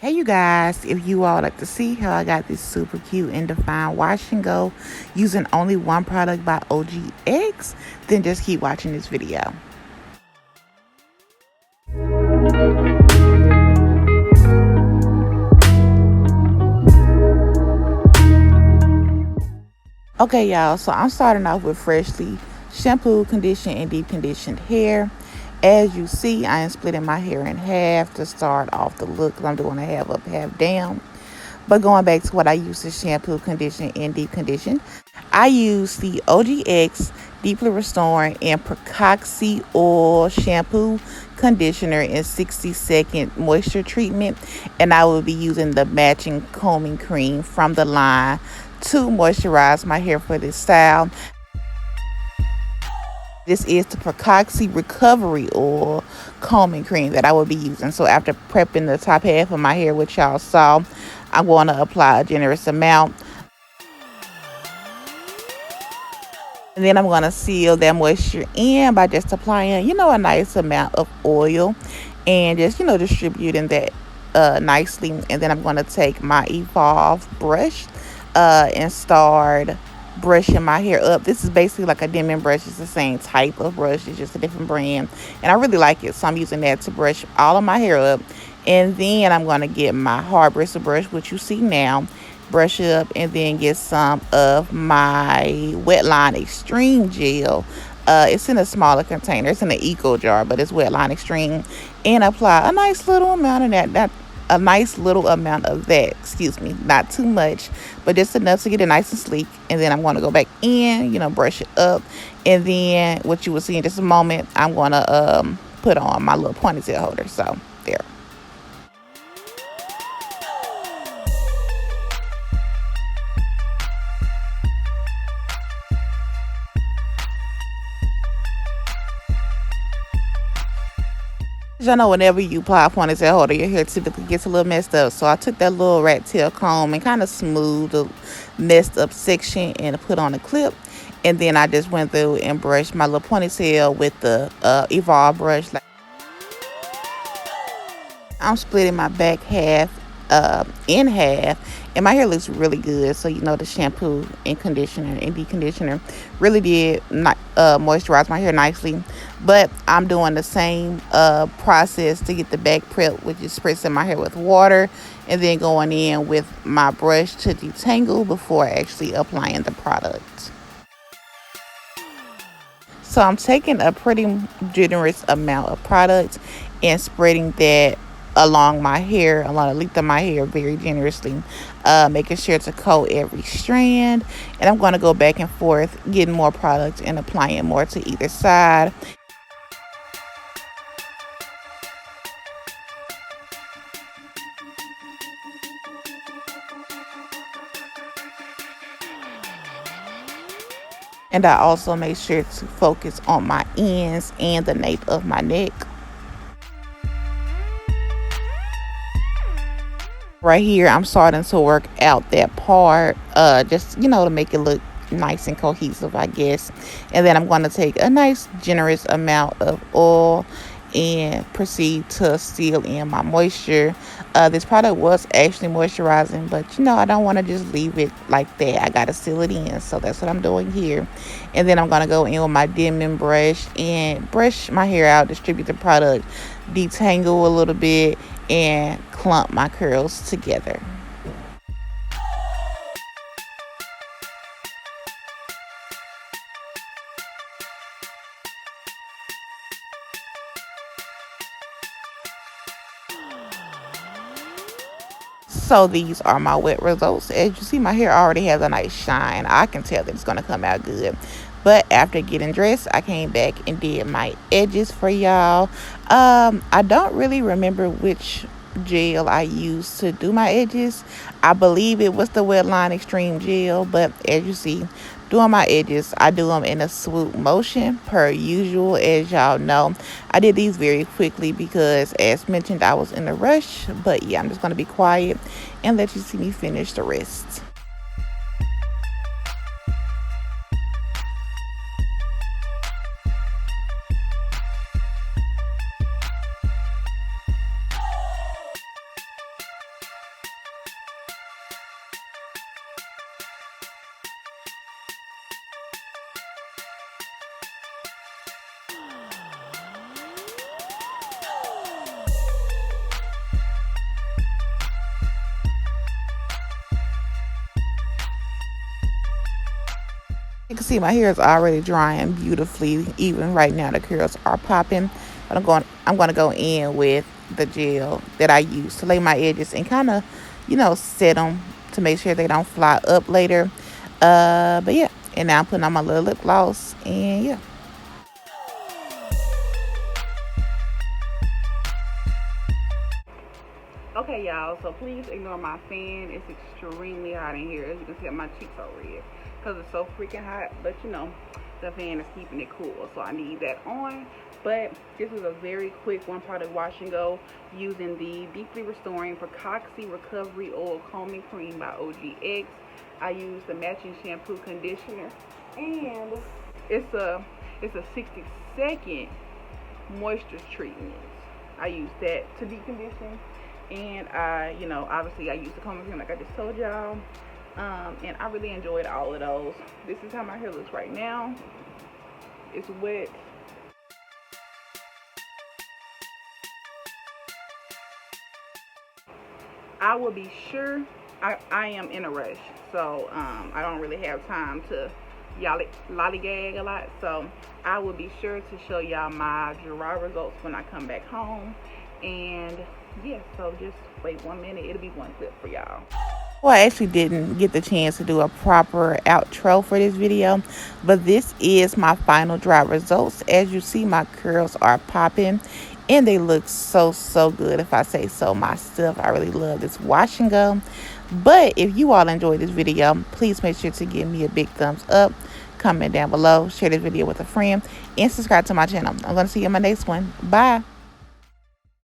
Hey you guys, if you all like to see how I got this super cute and defined wash and go using only one product by OGX, then just keep watching this video. Okay y'all, so I'm starting off with freshly shampooed, conditioned, and deep conditioned hair. As you see, I am splitting my hair in half to start off the look because I'm doing a half up, half down. But going back to what I use to shampoo, condition, and deep condition, I use the OGX Deeply Restoring and Pracaxi Oil Shampoo, Conditioner, and 60-second moisture treatment. And I will be using the matching combing cream from the line to moisturize my hair for this style. This is the Pracaxi Recovery Oil Combing Cream that I will be using. So after prepping the top half of my hair, which y'all saw, I'm going to apply a generous amount. And then I'm going to seal that moisture in by just applying, a nice amount of oil and just, distributing that nicely. And then I'm going to take my Evolve brush and start brushing my hair up. This is basically like a Demon brush. It's the same type of brush. It's just a different brand. And I really like it. So I'm using that to brush all of my hair up. And then I'm going to get my hard bristle brush, which you see now, brush it up, and then get some of my Wetline Extreme Gel. It's in a smaller container. It's in an eco jar, but it's Wetline Extreme. And apply a nice little amount of that. Excuse me, not too much, but just enough to get it nice and sleek. And then I'm going to go back in, brush it up. And then what you will see in just a moment, I'm going to put on my little ponytail holder. So there. Y'all know whenever you apply a ponytail holder, your hair typically gets a little messed up. So I took that little rat tail comb and kind of smoothed the messed up section and put on a clip. And then I just went through and brushed my little ponytail with the Evolve brush. I'm splitting my back half in half, and my hair looks really good. So the shampoo and conditioner and deep conditioner really did not moisturize my hair nicely. But I'm doing the same process to get the back prep, which is spritzing my hair with water and then going in with my brush to detangle before actually applying the product. So I'm taking a pretty generous amount of product and spreading that along my hair, along the length of my hair, very generously, making sure to coat every strand. And I'm going to go back and forth, getting more product and applying more to either side. And I also make sure to focus on my ends and the nape of my neck. Right here, I'm starting to work out that part, just, to make it look nice and cohesive, I guess. And then I'm going to take a nice generous amount of oil and proceed to seal in my moisture. This product was actually moisturizing, but I don't want to just leave it like that. I got to seal it in, so that's what I'm doing here. And then I'm going to go in with my Demon brush and brush my hair out, distribute the product, detangle a little bit, and clump my curls together. So these are my wet results. As you see, my hair already has a nice shine. I can tell that it's going to come out good. But after getting dressed, I came back and did my edges for y'all. I don't really remember which gel I used to do my edges. I believe it was the Wetline Extreme Gel. But as you see, doing my edges, I do them in a swoop motion per usual. As y'all know, I did these very quickly because, as mentioned, I was in a rush. But yeah, I'm just going to be quiet and let you see me finish the rest. can see, my hair is already drying beautifully. Even right now, the curls are popping. But I'm going to go in with the gel that I use to lay my edges and kind of, set them to make sure they don't fly up later. But yeah, and now I'm putting on my little lip gloss, and yeah. Okay, y'all, so please ignore my fan. It's extremely hot in here. As you can see, my cheeks are red because it's so freaking hot. But the fan is keeping it cool, so I need that on. But this is a very quick one product wash and go using the Deeply Restoring Pracaxi Recovery Oil Combing Cream by OGX. I use the matching shampoo conditioner, and it's a 60-second moisture treatment. I use that to decondition. And I, obviously I use the combing cream like I just told y'all. And I really enjoyed all of those. This is how my hair looks right now. It's wet. I will be sure, I am in a rush. So I don't really have time to lollygag a lot. So I will be sure to show y'all my dry results when I come back home. And yeah, so just wait 1 minute. It'll be one clip for y'all. Well, I actually didn't get the chance to do a proper outro for this video, but this is my final dry results. As you see, my curls are popping and they look so good, if I say so myself. I really love this wash and go. But if you all enjoyed this video, please make sure to give me a big thumbs up, comment down below, share this video with a friend, and subscribe to my channel. I'm going to see you in my next one. Bye.